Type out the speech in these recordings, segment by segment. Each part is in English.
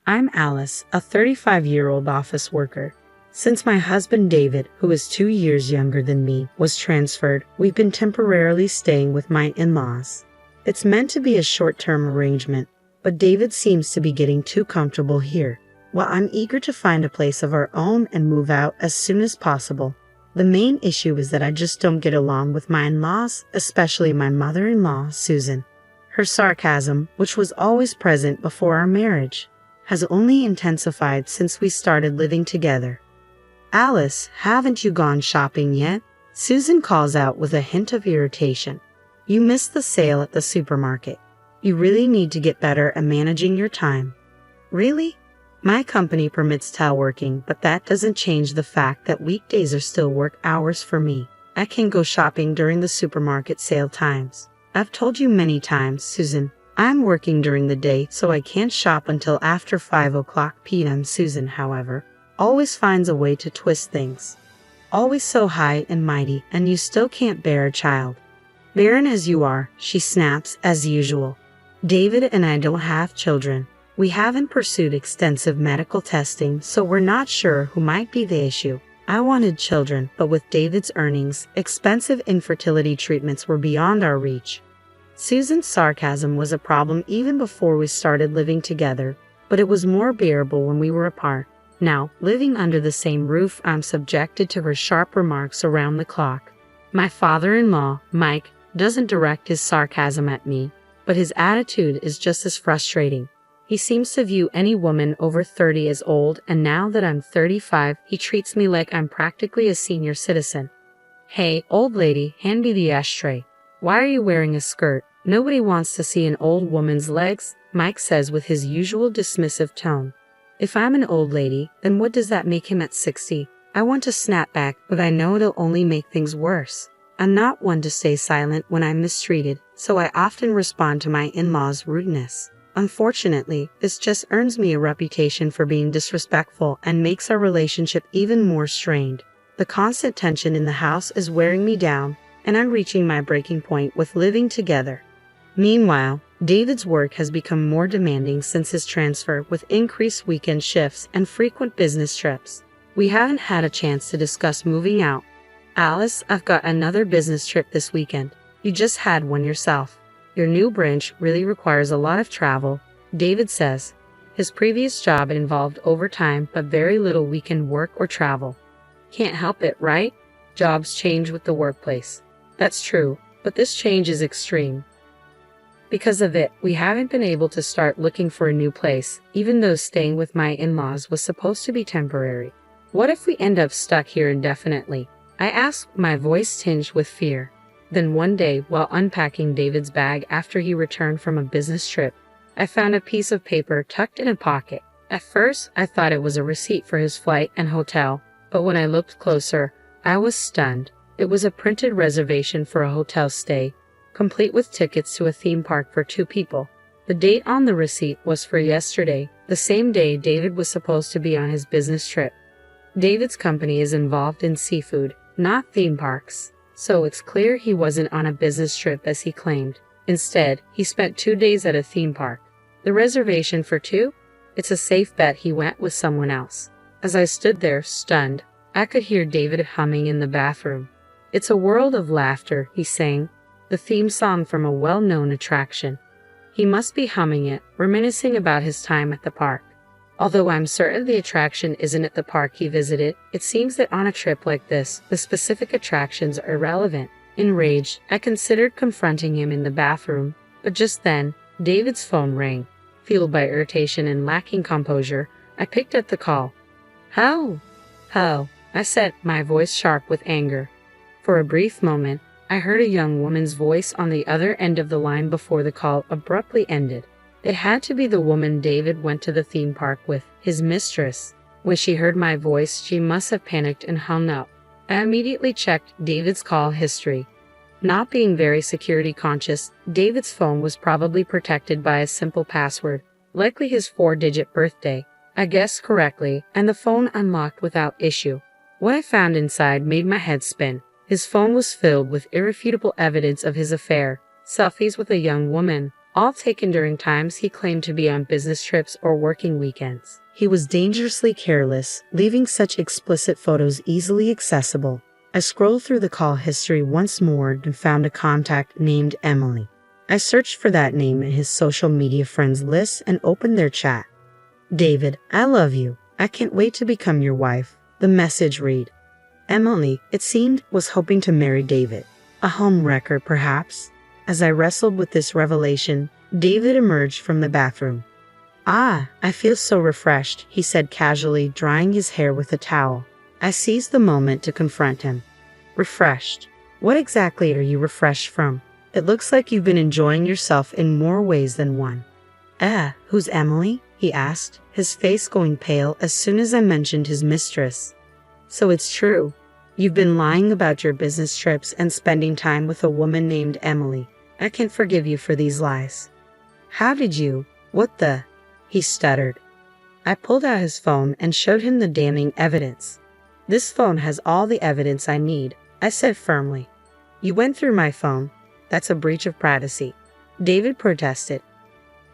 I'm Alice, a 35-year-old office worker. Since my husband David, who is 2 years younger than me, was transferred, we've been temporarily staying with my in-laws. It's meant to be a short-term arrangement, but David seems to be getting too comfortable here. While I'm eager to find a place of our own and move out as soon as possible, the main issue is that I just don't get along with my in-laws, especially my mother-in-law, Susan. Her sarcasm, which was always present before our marriage, has only intensified since we started living together. Alice, haven't you gone shopping yet? Susan calls out with a hint of irritation. You missed the sale at the supermarket. You really need to get better at managing your time. Really? My company permits teleworking, but that doesn't change the fact that weekdays are still work hours for me. I can go shopping during the supermarket sale times. I've told you many times, Susan, I'm working during the day, so I can't shop until after 5 p.m. Susan, however, always finds a way to twist things. Always so high and mighty, and you still can't bear a child. Barren as you are, she snaps, as usual. David and I don't have children. We haven't pursued extensive medical testing, so we're not sure who might be the issue. I wanted children, but with David's earnings, expensive infertility treatments were beyond our reach. Susan's sarcasm was a problem even before we started living together, but it was more bearable when we were apart. Now, living under the same roof, I'm subjected to her sharp remarks around the clock. My father-in-law, Mike, doesn't direct his sarcasm at me, but his attitude is just as frustrating. He seems to view any woman over 30 as old, and now that I'm 35, he treats me like I'm practically a senior citizen. Hey, old lady, hand me the ashtray. Why are you wearing a skirt? Nobody wants to see an old woman's legs, Mike says with his usual dismissive tone. If I'm an old lady, then what does that make him at 60? I want to snap back, but I know it'll only make things worse. I'm not one to stay silent when I'm mistreated, so I often respond to my in-laws' rudeness. Unfortunately, this just earns me a reputation for being disrespectful and makes our relationship even more strained. The constant tension in the house is wearing me down, and I'm reaching my breaking point with living together. Meanwhile, David's work has become more demanding since his transfer, with increased weekend shifts and frequent business trips. We haven't had a chance to discuss moving out. Alice, I've got another business trip this weekend. You just had one yourself. Your new branch really requires a lot of travel, David says. His previous job involved overtime but very little weekend work or travel. Can't help it, right? Jobs change with the workplace. That's true, but this change is extreme. Because of it, we haven't been able to start looking for a new place, even though staying with my in-laws was supposed to be temporary. What if we end up stuck here indefinitely? I asked, my voice tinged with fear. Then one day, while unpacking David's bag after he returned from a business trip, I found a piece of paper tucked in a pocket. At first, I thought it was a receipt for his flight and hotel, but when I looked closer, I was stunned. It was a printed reservation for a hotel stay, complete with tickets to a theme park for 2 people. The date on the receipt was for yesterday, the same day David was supposed to be on his business trip. David's company is involved in seafood, not theme parks, so it's clear he wasn't on a business trip as he claimed. Instead, he spent 2 days at a theme park. The reservation for 2? It's a safe bet he went with someone else. As I stood there, stunned, I could hear David humming in the bathroom. It's a world of laughter, he sang, the theme song from a well-known attraction. He must be humming it, reminiscing about his time at the park. Although I'm certain the attraction isn't at the park he visited, it seems that on a trip like this, the specific attractions are irrelevant. Enraged, I considered confronting him in the bathroom, but just then, David's phone rang. Fueled by irritation and lacking composure, I picked up the call. Hello, I said, my voice sharp with anger. For a brief moment, I heard a young woman's voice on the other end of the line before the call abruptly ended. It had to be the woman David went to the theme park with, his mistress. When she heard my voice, she must have panicked and hung up. I immediately checked David's call history. Not being very security conscious, David's phone was probably protected by a simple password, likely his 4-digit birthday. I guessed correctly, and the phone unlocked without issue. What I found inside made my head spin. His phone was filled with irrefutable evidence of his affair, selfies with a young woman, all taken during times he claimed to be on business trips or working weekends. He was dangerously careless, leaving such explicit photos easily accessible. I scrolled through the call history once more and found a contact named Emily. I searched for that name in his social media friends list and opened their chat. "David, I love you. I can't wait to become your wife," the message read. Emily, it seemed, was hoping to marry David. A homewrecker, perhaps? As I wrestled with this revelation, David emerged from the bathroom. "Ah, I feel so refreshed," he said casually, drying his hair with a towel. I seized the moment to confront him. "Refreshed? What exactly are you refreshed from? It looks like you've been enjoying yourself in more ways than one." Who's Emily?" he asked, his face going pale as soon as I mentioned his mistress. "So it's true. You've been lying about your business trips and spending time with a woman named Emily. I can't forgive you for these lies." "How did you? What the?" he stuttered. I pulled out his phone and showed him the damning evidence. "This phone has all the evidence I need," I said firmly. "You went through my phone. That's a breach of privacy," David protested.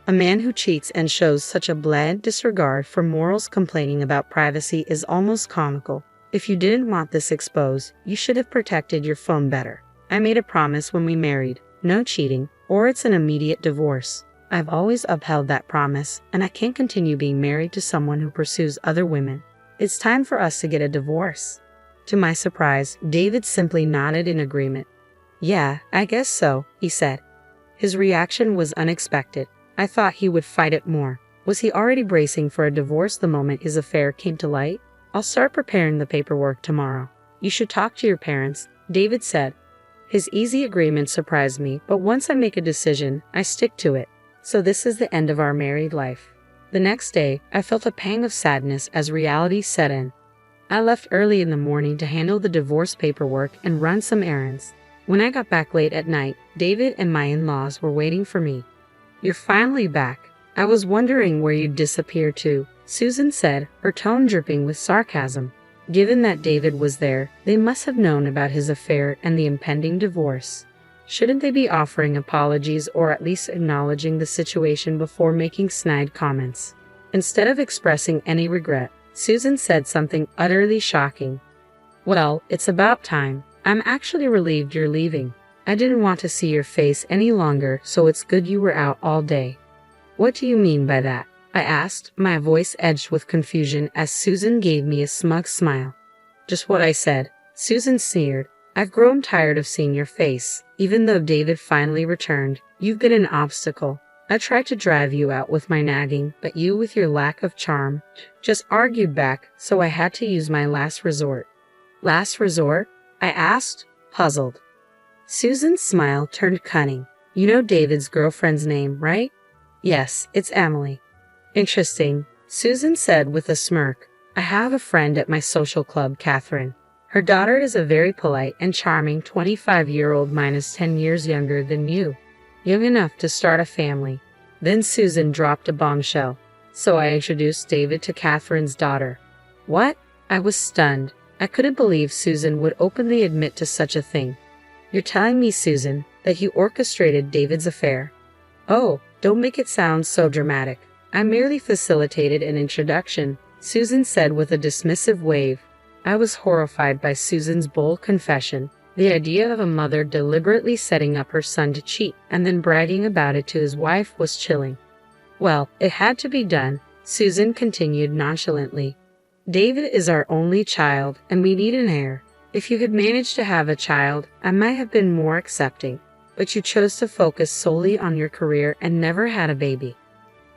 A man who cheats and shows such a blatant disregard for morals complaining about privacy is almost comical. "If you didn't want this exposed, you should have protected your phone better. I made a promise when we married. No cheating, or it's an immediate divorce. I've always upheld that promise, and I can't continue being married to someone who pursues other women. It's time for us to get a divorce." To my surprise, David simply nodded in agreement. "Yeah, I guess so," he said. His reaction was unexpected. I thought he would fight it more. Was he already bracing for a divorce the moment his affair came to light? "I'll start preparing the paperwork tomorrow. You should talk to your parents," David said. His easy agreement surprised me, but once I make a decision, I stick to it. So this is the end of our married life. The next day, I felt a pang of sadness as reality set in. I left early in the morning to handle the divorce paperwork and run some errands. When I got back late at night, David and my in-laws were waiting for me. "You're finally back. I was wondering where you'd disappeared to," Susan said, her tone dripping with sarcasm. Given that David was there, they must have known about his affair and the impending divorce. Shouldn't they be offering apologies or at least acknowledging the situation before making snide comments? Instead of expressing any regret, Susan said something utterly shocking. "Well, it's about time. I'm actually relieved you're leaving. I didn't want to see your face any longer, so it's good you were out all day." "What do you mean by that?" I asked, my voice edged with confusion as Susan gave me a smug smile. "Just what I said," Susan sneered. "I've grown tired of seeing your face. Even though David finally returned, you've been an obstacle. I tried to drive you out with my nagging, but you, with your lack of charm, just argued back, so I had to use my last resort." "Last resort?" I asked, puzzled. Susan's smile turned cunning. "You know David's girlfriend's name, right?" "Yes, it's Emily." "Interesting," Susan said with a smirk. "I have a friend at my social club, Catherine. Her daughter is a very polite and charming 25-year-old minus 10 years younger than you. Young enough to start a family." Then Susan dropped a bombshell. "So I introduced David to Catherine's daughter." "What?" I was stunned. I couldn't believe Susan would openly admit to such a thing. "You're telling me, Susan, that you orchestrated David's affair?" "Oh, don't make it sound so dramatic. I merely facilitated an introduction," Susan said with a dismissive wave. I was horrified by Susan's bold confession. The idea of a mother deliberately setting up her son to cheat and then bragging about it to his wife was chilling. "Well, it had to be done," Susan continued nonchalantly. "David is our only child, and we need an heir. If you had managed to have a child, I might have been more accepting, but you chose to focus solely on your career and never had a baby."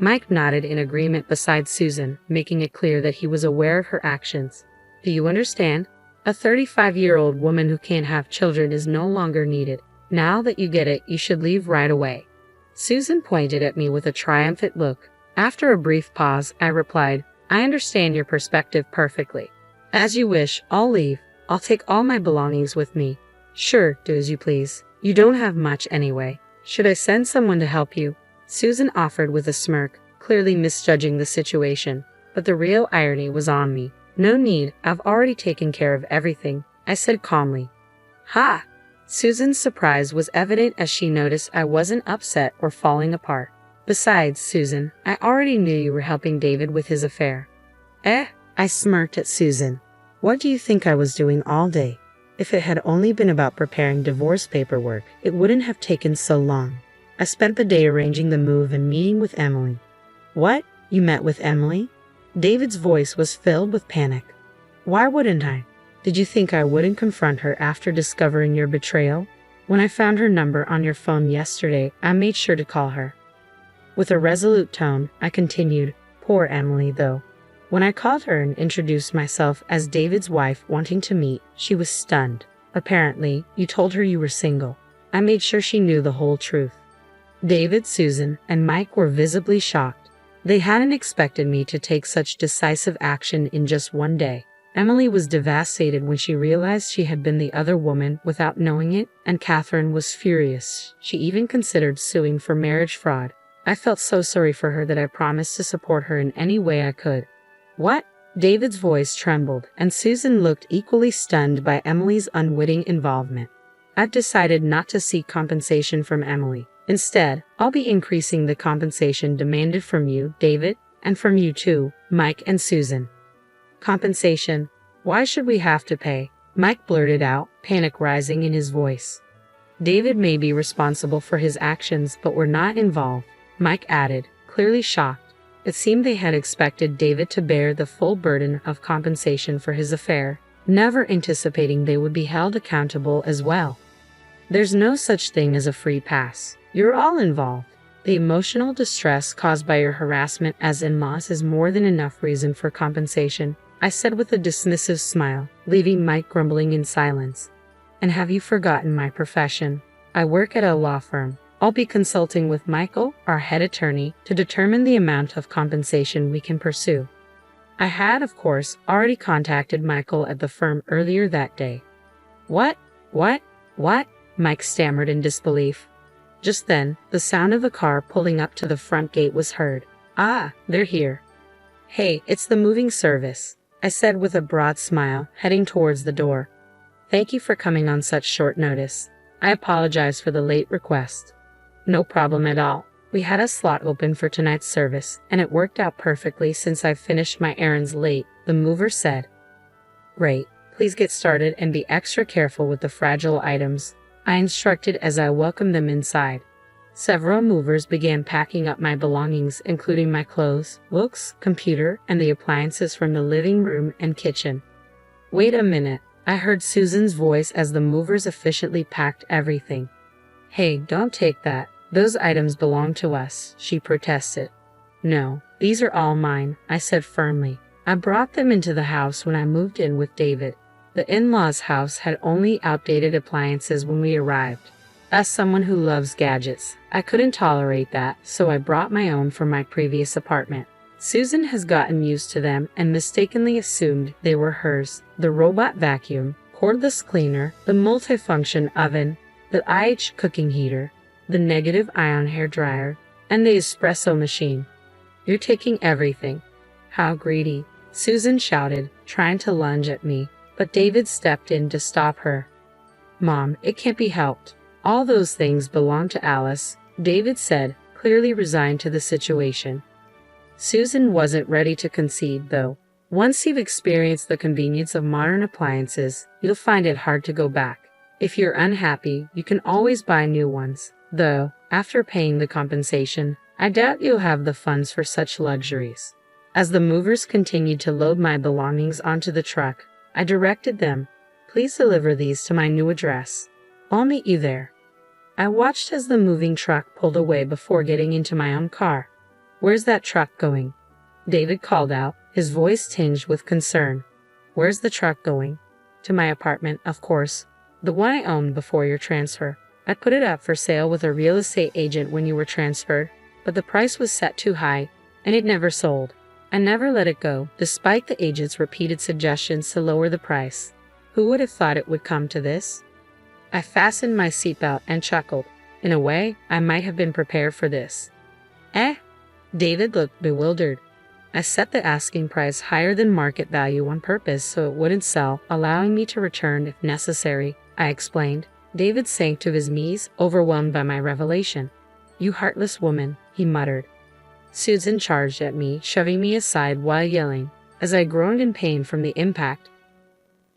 Mike nodded in agreement beside Susan, making it clear that he was aware of her actions. "Do you understand? A 35-year-old woman who can't have children is no longer needed. Now that you get it, you should leave right away." Susan pointed at me with a triumphant look. After a brief pause, I replied, "I understand your perspective perfectly. As you wish, I'll leave. I'll take all my belongings with me." "Sure, do as you please. You don't have much anyway. Should I send someone to help you?" Susan offered with a smirk, clearly misjudging the situation. But the real irony was on me. "No need, I've already taken care of everything," I said calmly. "Ha! Susan's surprise was evident as she noticed I wasn't upset or falling apart. Besides, Susan, I already knew you were helping David with his affair. Eh? I smirked at Susan. What do you think I was doing all day? If it had only been about preparing divorce paperwork, it wouldn't have taken so long. I spent the day arranging the move and meeting with Emily. What? You met with Emily? David's voice was filled with panic. Why wouldn't I? Did you think I wouldn't confront her after discovering your betrayal? When I found her number on your phone yesterday, I made sure to call her. With a resolute tone, I continued, poor Emily, though. When I called her and introduced myself as David's wife wanting to meet, she was stunned. Apparently, you told her you were single. I made sure she knew the whole truth. David, Susan, and Mike were visibly shocked. They hadn't expected me to take such decisive action in just one day. Emily was devastated when she realized she had been the other woman without knowing it, and Catherine was furious. She even considered suing for marriage fraud. I felt so sorry for her that I promised to support her in any way I could. What? David's voice trembled, and Susan looked equally stunned by Emily's unwitting involvement. I've decided not to seek compensation from Emily. Instead, I'll be increasing the compensation demanded from you, David, and from you too, Mike and Susan. Compensation? Why should we have to pay? Mike blurted out, panic rising in his voice. David may be responsible for his actions, but we're not involved, Mike added, clearly shocked. It seemed they had expected David to bear the full burden of compensation for his affair, never anticipating they would be held accountable as well. There's no such thing as a free pass. You're all involved. The emotional distress caused by your harassment as in-laws is more than enough reason for compensation, I said with a dismissive smile, leaving Mike grumbling in silence. And have you forgotten my profession? I work at a law firm. I'll be consulting with Michael, our head attorney, to determine the amount of compensation we can pursue. I had, of course, already contacted Michael at the firm earlier that day. What? Mike stammered in disbelief. Just then, the sound of a car pulling up to the front gate was heard. Ah, they're here. Hey, it's the moving service, I said with a broad smile, heading towards the door. Thank you for coming on such short notice. I apologize for the late request. No problem at all. We had a slot open for tonight's service, and it worked out perfectly since I finished my errands late, the mover said. Great. Please get started and be extra careful with the fragile items, I instructed as I welcomed them inside. Several movers began packing up my belongings, including my clothes, books, computer, and the appliances from the living room and kitchen. Wait a minute, I heard Susan's voice as the movers efficiently packed everything. Hey, don't take that. Those items belong to us, she protested. No, these are all mine, I said firmly. I brought them into the house when I moved in with David. The in-laws' house had only outdated appliances when we arrived. As someone who loves gadgets, I couldn't tolerate that, so I brought my own from my previous apartment. Susan has gotten used to them and mistakenly assumed they were hers. The robot vacuum, cordless cleaner, the multifunction oven, the IH cooking heater, the negative ion hair dryer, and the espresso machine. You're taking everything. How greedy, Susan shouted, trying to lunge at me, but David stepped in to stop her. Mom, it can't be helped. All those things belong to Alice, David said, clearly resigned to the situation. Susan wasn't ready to concede, though. Once you've experienced the convenience of modern appliances, you'll find it hard to go back. If you're unhappy, you can always buy new ones. Though, after paying the compensation, I doubt you'll have the funds for such luxuries. As the movers continued to load my belongings onto the truck, I directed them, please deliver these to my new address. I'll meet you there. I watched as the moving truck pulled away before getting into my own car. Where's that truck going? David called out, his voice tinged with concern. Where's the truck going? To my apartment, of course. The one I owned before your transfer. I put it up for sale with a real estate agent when you were transferred, but the price was set too high, and it never sold. I never let it go, despite the agent's repeated suggestions to lower the price. Who would have thought it would come to this? I fastened my seatbelt and chuckled. In a way, I might have been prepared for this. Eh? David looked bewildered. I set the asking price higher than market value on purpose so it wouldn't sell, allowing me to return if necessary, I explained. David sank to his knees, overwhelmed by my revelation. "You heartless woman," he muttered. Susan charged at me, shoving me aside while yelling. As I groaned in pain from the impact,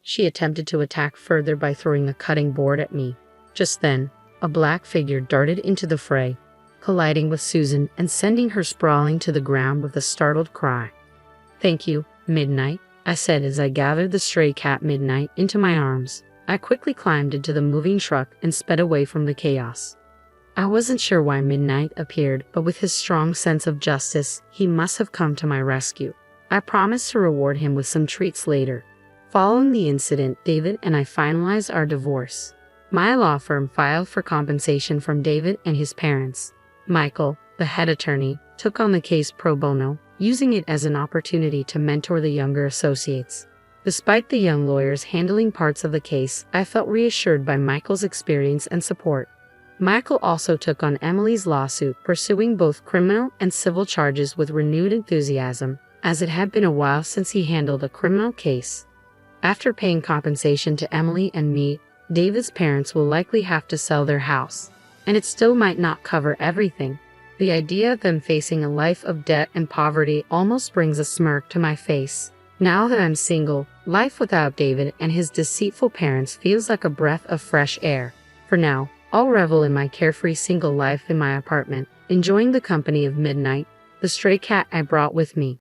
she attempted to attack further by throwing a cutting board at me. Just then, a black figure darted into the fray, colliding with Susan and sending her sprawling to the ground with a startled cry. "Thank you, Midnight," I said as I gathered the stray cat Midnight into my arms. I quickly climbed into the moving truck and sped away from the chaos. I wasn't sure why Midnight appeared, but with his strong sense of justice, he must have come to my rescue. I promised to reward him with some treats later. Following the incident, David and I finalized our divorce. My law firm filed for compensation from David and his parents. Michael, the head attorney, took on the case pro bono, using it as an opportunity to mentor the younger associates. Despite the young lawyers handling parts of the case, I felt reassured by Michael's experience and support. Michael also took on Emily's lawsuit, pursuing both criminal and civil charges with renewed enthusiasm, as it had been a while since he handled a criminal case. After paying compensation to Emily and me, David's parents will likely have to sell their house, and it still might not cover everything. The idea of them facing a life of debt and poverty almost brings a smirk to my face. Now that I'm single, life without David and his deceitful parents feels like a breath of fresh air. For now, I'll revel in my carefree single life in my apartment, enjoying the company of Midnight, the stray cat I brought with me.